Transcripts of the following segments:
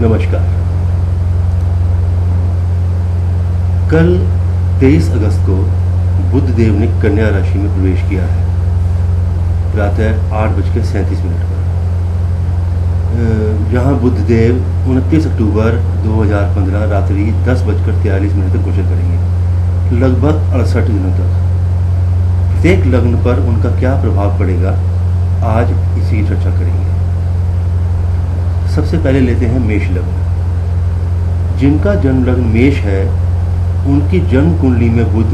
नमस्कार। कल 23 अगस्त को बुध देव ने कन्या राशि में प्रवेश किया है प्रातः 8:37 पर। जहां बुध देव 29 अक्टूबर 2015 रात्रि 10:43 तक गोचर करेंगे, लगभग 68 दिनों तक। प्रत्येक लग्न पर उनका क्या प्रभाव पड़ेगा, आज इसी की चर्चा करेंगे। सबसे पहले लेते हैं मेष लग्न। जिनका जन्म लग्न मेष है, उनकी जन्म कुंडली में बुध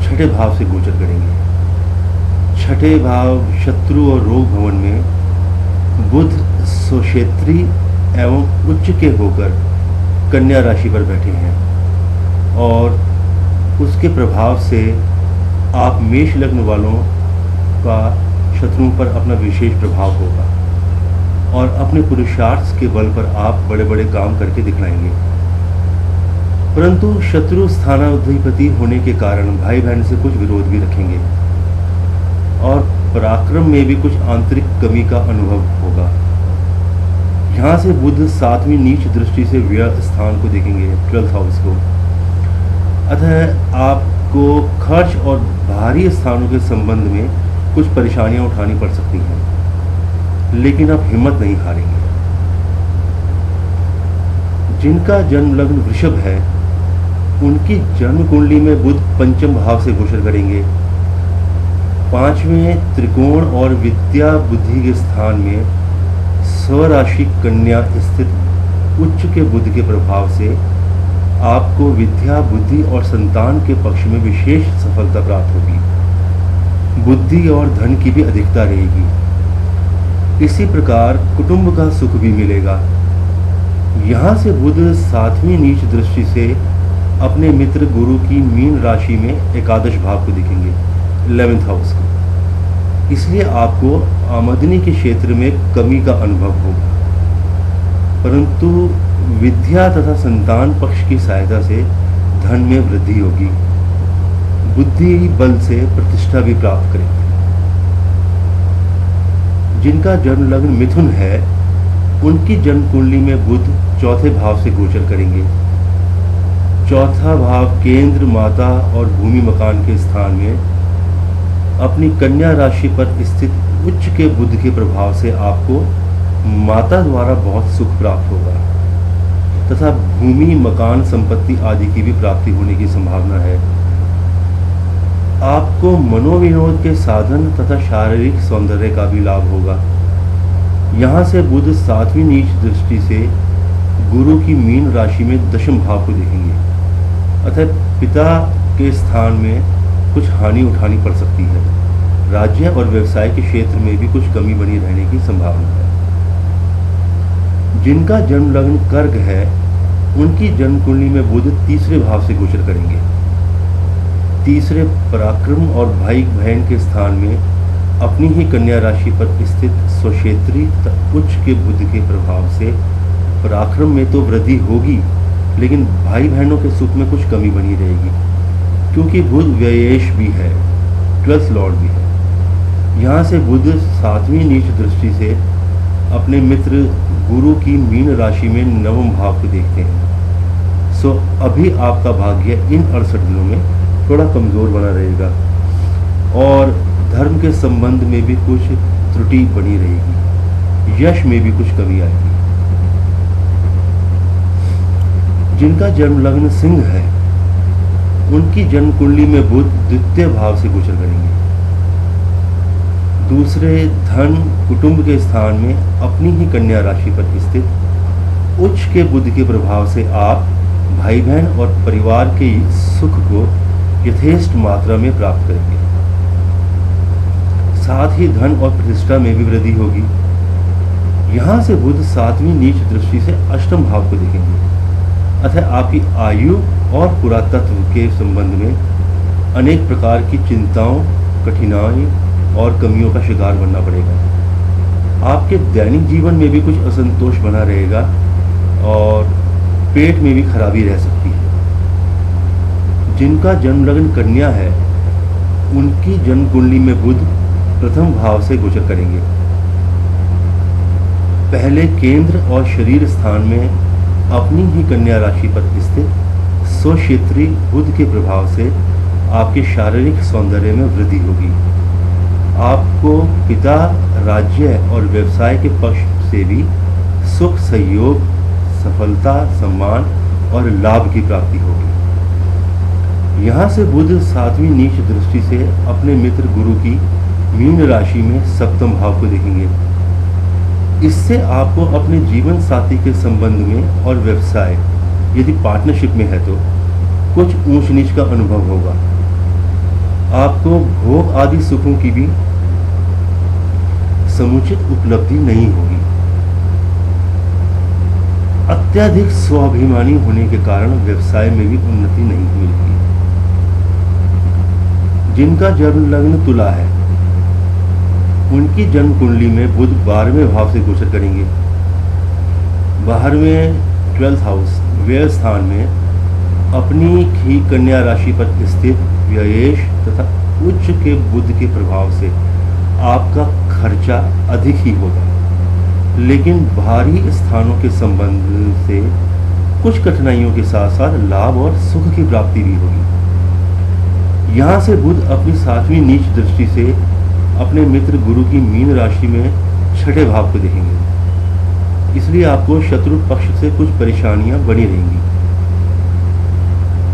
छठे भाव से गोचर करेंगे। छठे भाव शत्रु और रोग भवन में बुध स्वक्षेत्री एवं उच्च के होकर कन्या राशि पर बैठे हैं और उसके प्रभाव से आप मेष लग्न वालों का शत्रुओं पर अपना विशेष प्रभाव होगा और अपने पुरुषार्थ के बल पर आप बड़े बड़े काम करके दिखलाएंगे। परंतु शत्रु स्थानाधिपति होने के कारण भाई बहन से कुछ विरोध भी रखेंगे और पराक्रम में भी कुछ आंतरिक कमी का अनुभव होगा। यहाँ से बुध 7वीं नीच दृष्टि से व्यय स्थान को देखेंगे, 12th हाउस को। अतः आपको खर्च और भारी स्थानों के संबंध में कुछ परेशानियां उठानी पड़ सकती हैं, लेकिन आप हिम्मत नहीं हारेंगे। जिनका जन्म लग्न वृषभ है, उनकी जन्म कुंडली में बुध पंचम भाव से गोचर करेंगे। 5वें त्रिकोण और विद्या बुद्धि के स्थान में स्वराशि कन्या स्थित उच्च के बुध के प्रभाव से आपको विद्या बुद्धि और संतान के पक्ष में विशेष सफलता प्राप्त होगी। बुद्धि और धन की भी अधिकता रहेगी। इसी प्रकार कुटुंब का सुख भी मिलेगा। यहाँ से बुध 7वीं नीच दृष्टि से अपने मित्र गुरु की मीन राशि में एकादश भाव को दिखेंगे, 11th हाउस को। इसलिए आपको आमदनी के क्षेत्र में कमी का अनुभव होगा, परंतु विद्या तथा संतान पक्ष की सहायता से धन में वृद्धि होगी। बुद्धि बल से प्रतिष्ठा भी प्राप्त करेंगे। जिनका जन्म लग्न मिथुन है, उनकी जन्म कुंडली में बुध चौथे भाव से गोचर करेंगे। चौथा भाव केंद्र, माता और भूमि मकान के स्थान में अपनी कन्या राशि पर स्थित उच्च के बुध के प्रभाव से आपको माता द्वारा बहुत सुख प्राप्त होगा तथा भूमि मकान संपत्ति आदि की भी प्राप्ति होने की संभावना है। आपको मनोविनोद के साधन तथा शारीरिक सौंदर्य का भी लाभ होगा। यहाँ से बुध 7वीं नीच दृष्टि से गुरु की मीन राशि में दशम भाव को देखेंगे। अतः पिता के स्थान में कुछ हानि उठानी पड़ सकती है। राज्य और व्यवसाय के क्षेत्र में भी कुछ कमी बनी रहने की संभावना है। जिनका जन्म लग्न कर्क है, उनकी जन्म कुंडली में बुध तीसरे भाव से गोचर करेंगे। तीसरे पराक्रम और भाई बहन के स्थान में अपनी ही कन्या राशि पर स्थित स्वक्षेत्री उच्च के बुध के प्रभाव से पराक्रम में तो वृद्धि होगी, लेकिन भाई बहनों के सुख में कुछ कमी बनी रहेगी, क्योंकि बुध व्ययेश भी है, 12th लॉर्ड भी है। यहाँ से बुध 7वीं नीच दृष्टि से अपने मित्र गुरु की मीन राशि में नवम भाव को देखते हैं। सो अभी आपका भाग्य इन 68 दिनों में थोड़ा कमज़ोर बना रहेगा और धर्म के संबंध में भी कुछ त्रुटि बनी रहेगी। यश में भी कुछ कमी आएगी। जिनका जन्म लग्न सिंह है, उनकी जन्म कुंडली में बुध द्वितीय भाव से गोचर करेंगे। दूसरे धन कुटुंब के स्थान में अपनी ही कन्या राशि पर स्थित उच्च के बुध के प्रभाव से आप भाई बहन और परिवार के सुख को यथेष्ट मात्रा में प्राप्त करेंगे। साथ ही धन और प्रतिष्ठा में भी वृद्धि होगी। यहाँ से बुध 7वीं नीच दृष्टि से अष्टम भाव को देखेंगे। अतः आपकी आयु और पुरातत्व के संबंध में अनेक प्रकार की चिंताओं, कठिनाई और कमियों का शिकार बनना पड़ेगा। आपके दैनिक जीवन में भी कुछ असंतोष बना रहेगा और पेट में भी खराबी रह सकती है। जिनका जन्म लग्न कन्या है, उनकी जन्म कुंडली में बुध प्रथम भाव से गोचर करेंगे। पहले केंद्र और शरीर स्थान में अपनी ही कन्या राशि पर स्थित स्वक्षेत्री बुध के प्रभाव से आपके शारीरिक सौंदर्य में वृद्धि होगी। आपको पिता, राज्य और व्यवसाय के पक्ष से भी सुख, सहयोग, सफलता, सम्मान और लाभ की प्राप्ति होगी। यहाँ से बुध 7वीं नीच दृष्टि से अपने मित्र गुरु की मीन राशि में सप्तम भाव को देखेंगे। इससे आपको अपने जीवन साथी के संबंध में और व्यवसाय, यदि पार्टनरशिप में है तो कुछ ऊंच नीच का अनुभव होगा। आपको भोग आदि सुखों की भी समुचित उपलब्धि नहीं होगी। अत्यधिक स्वाभिमानी होने के कारण व्यवसाय में भी उन्नति नहीं मिलती। जिनका जन्म लग्न तुला है, उनकी जन्म कुंडली में बुध 12वें भाव से गोचर करेंगे। 12वें 12th हाउस व्यय स्थान में अपनी ही कन्या राशि पर स्थित व्ययेश तथा उच्च के बुध के प्रभाव से आपका खर्चा अधिक ही होगा, लेकिन भारी स्थानों के संबंध से कुछ कठिनाइयों के साथ साथ लाभ और सुख की प्राप्ति भी होगी। यहाँ से बुध अपनी 7वीं नीच दृष्टि से अपने मित्र गुरु की मीन राशि में 6ठे भाव को देखेंगे। इसलिए आपको शत्रु पक्ष से कुछ परेशानियां बनी रहेंगी,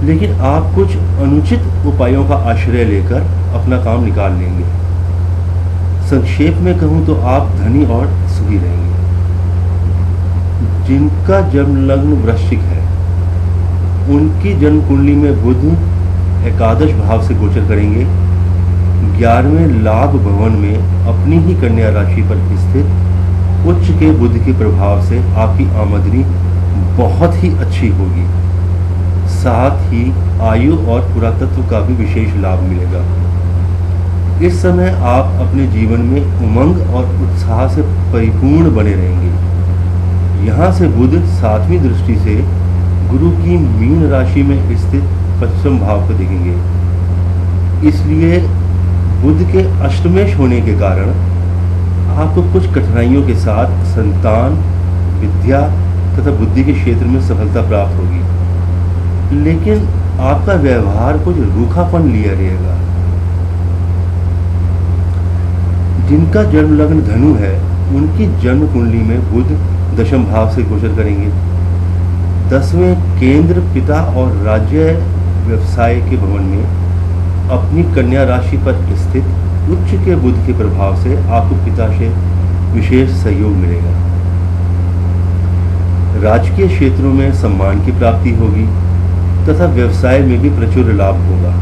लेकिन आप कुछ अनुचित उपायों का आश्रय लेकर अपना काम निकाल लेंगे। संक्षेप में कहूं तो आप धनी और सुखी रहेंगे। जिनका जन्म लग्न वृश्चिक है, उनकी जन्म कुंडली में बुध एकादश भाव से गोचर करेंगे। 11वें लाभ भवन में अपनी ही कन्या राशि पर स्थित उच्च के बुध के प्रभाव से आपकी आमदनी बहुत ही अच्छी होगी। साथ ही आयु और पुरातत्व का भी विशेष लाभ मिलेगा। इस समय आप अपने जीवन में उमंग और उत्साह से परिपूर्ण बने रहेंगे। यहाँ से बुध 7वीं दृष्टि से गुरु की मीन राशि में स्थित 5वें भाव को देखेंगे। इसलिए बुध के अष्टमेश होने के कारण आपको कुछ कठिनाइयों के साथ संतान, विद्या तथा बुद्धि के क्षेत्र में सफलता प्राप्त होगी, लेकिन आपका व्यवहार कुछ रूखापन लिया रहेगा। जिनका जन्म लग्न धनु है, उनकी जन्म कुंडली में बुध 10वें भाव से गोचर करेंगे। 10वें केंद्र पिता और राज्य व्यवसाय के भवन में अपनी कन्या राशि पर स्थित उच्च के बुध के प्रभाव से आपको पिता से विशेष सहयोग मिलेगा। राजकीय क्षेत्रों में सम्मान की प्राप्ति होगी तथा व्यवसाय में भी प्रचुर लाभ होगा।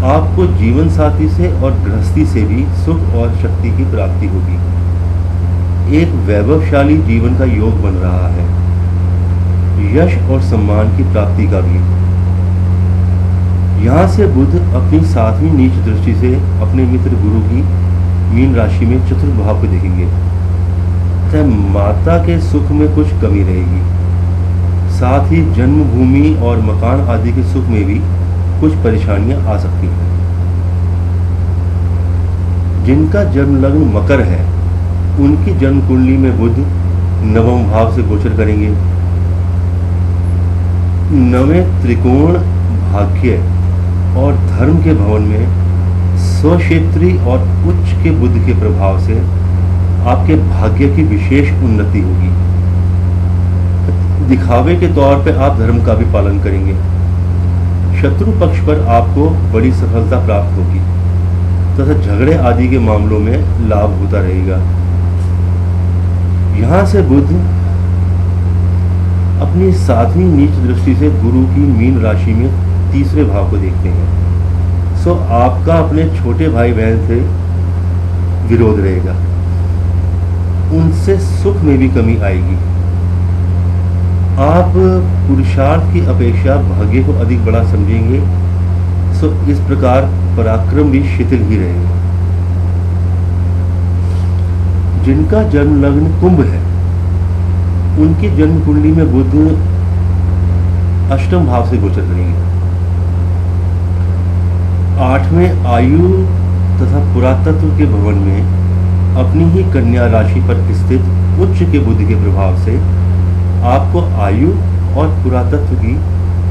आपको जीवन साथी से और गृहस्थी से भी सुख और शक्ति की प्राप्ति होगी। एक वैभवशाली जीवन का योग बन रहा है। यश और सम्मान की प्राप्ति का भी। यहाँ से बुध अपनी 7वीं नीच दृष्टि से अपने मित्र गुरु की मीन राशि में चतुर्थ भाव को देखेंगे। तथा माता के सुख में कुछ कमी रहेगी। साथ ही जन्मभूमि और मकान आदि के सुख में भी कुछ परेशानियां आ सकती हैं। जिनका जन्म लग्न मकर है, उनकी जन्म कुंडली में बुध 9वें भाव से गोचर करेंगे। 9वें त्रिकोण भाग्य और धर्म के भवन में स्वक्षेत्री और उच्च के बुध के प्रभाव से आपके भाग्य की विशेष उन्नति होगी। दिखावे के तौर पर आप धर्म का भी पालन करेंगे। शत्रु पक्ष पर आपको बड़ी सफलता प्राप्त होगी तथा झगड़े आदि के मामलों में लाभ होता रहेगा। यहाँ से बुध अपनी 7वीं नीच दृष्टि से गुरु की मीन राशि में 3रे भाव को देखते हैं। सो आपका अपने छोटे भाई बहन से विरोध रहेगा, उनसे सुख में भी कमी आएगी। आप पुरुषार्थ की अपेक्षा भाग्य को अधिक बड़ा समझेंगे, सो इस प्रकार पराक्रम भी शिथिल ही रहेगा। जिनका जन्म लग्न कुंभ है, उनकी जन्म कुंडली में बुध 8वें भाव से गोचर करेंगे। 8वें आयु तथा पुरातत्व के भवन में अपनी ही कन्या राशि पर स्थित उच्च के बुध के प्रभाव से आपको आयु और पुरातत्व की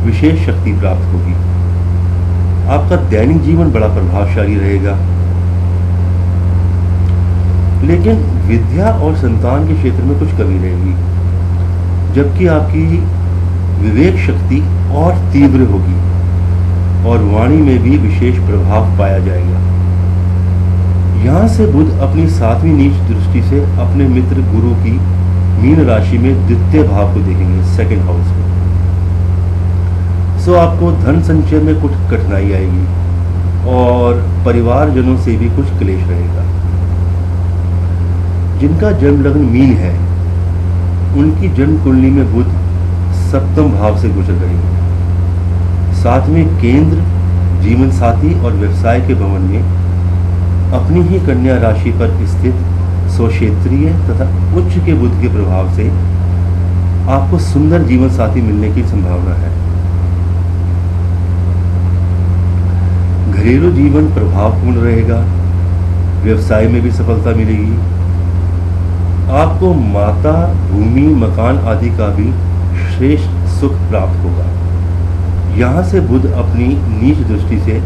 विशेष शक्ति प्राप्त होगी। आपका दैनिक जीवन बड़ा प्रभावशाली रहेगा। लेकिन विद्या और संतान के क्षेत्र में कुछ कमी रहेगी, जबकि आपकी विवेक शक्ति और तीव्र होगी और वाणी में भी विशेष प्रभाव पाया जाएगा। यहाँ से बुध अपनी 7वीं नीच दृष्टि से अपने मित्र गुरु की मीन राशि में द्वितीय भाव को देखेंगे, सेकंड हाउस में। सो आपको धन संचय में कुछ कठिनाई आएगी और परिवारजनों से भी कुछ क्लेश रहेगा। जिनका जन्म लग्न मीन है, उनकी जन्म कुंडली में बुध 7वें भाव से गोचर करेंगे। 7वें केंद्र जीवन साथी और व्यवसाय के भवन में अपनी ही कन्या राशि पर स्थित स्वक्षेत्रीय तथा उच्च के बुध के प्रभाव से आपको सुंदर जीवन साथी मिलने की संभावना है। घरेलू जीवन प्रभावपूर्ण रहेगा, व्यवसाय में भी सफलता मिलेगी। आपको माता, भूमि, मकान आदि का भी श्रेष्ठ सुख प्राप्त होगा। यहाँ से बुध अपनी नीच दृष्टि से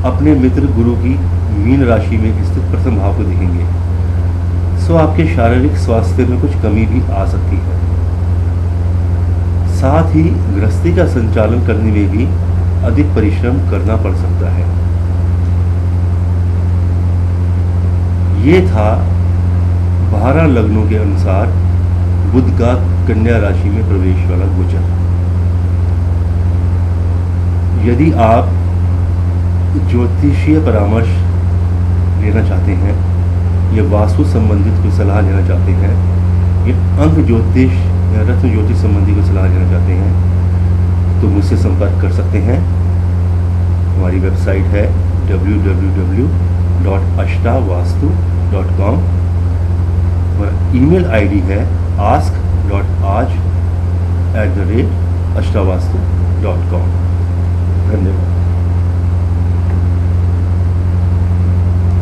अपने मित्र गुरु की मीन राशि में स्थित प्रथम भाव को देखेंगे। सो आपके शारीरिक स्वास्थ्य में कुछ कमी भी आ सकती है। साथ ही गृहस्थी का संचालन करने में भी अधिक परिश्रम करना पड़ सकता है। ये था 12 लग्नों के अनुसार बुध का कन्या राशि में प्रवेश वाला गोचर। यदि आप ज्योतिषीय परामर्श लेना चाहते हैं या वास्तु संबंधित कोई सलाह लेना चाहते हैं या अंक ज्योतिष या रत्न ज्योतिष संबंधी कोई सलाह लेना चाहते हैं तो मुझसे संपर्क कर सकते हैं। हमारी वेबसाइट है www.ashtavastu.com और ईमेल आईडी है ask.aj@ashtavastu.com। धन्यवाद।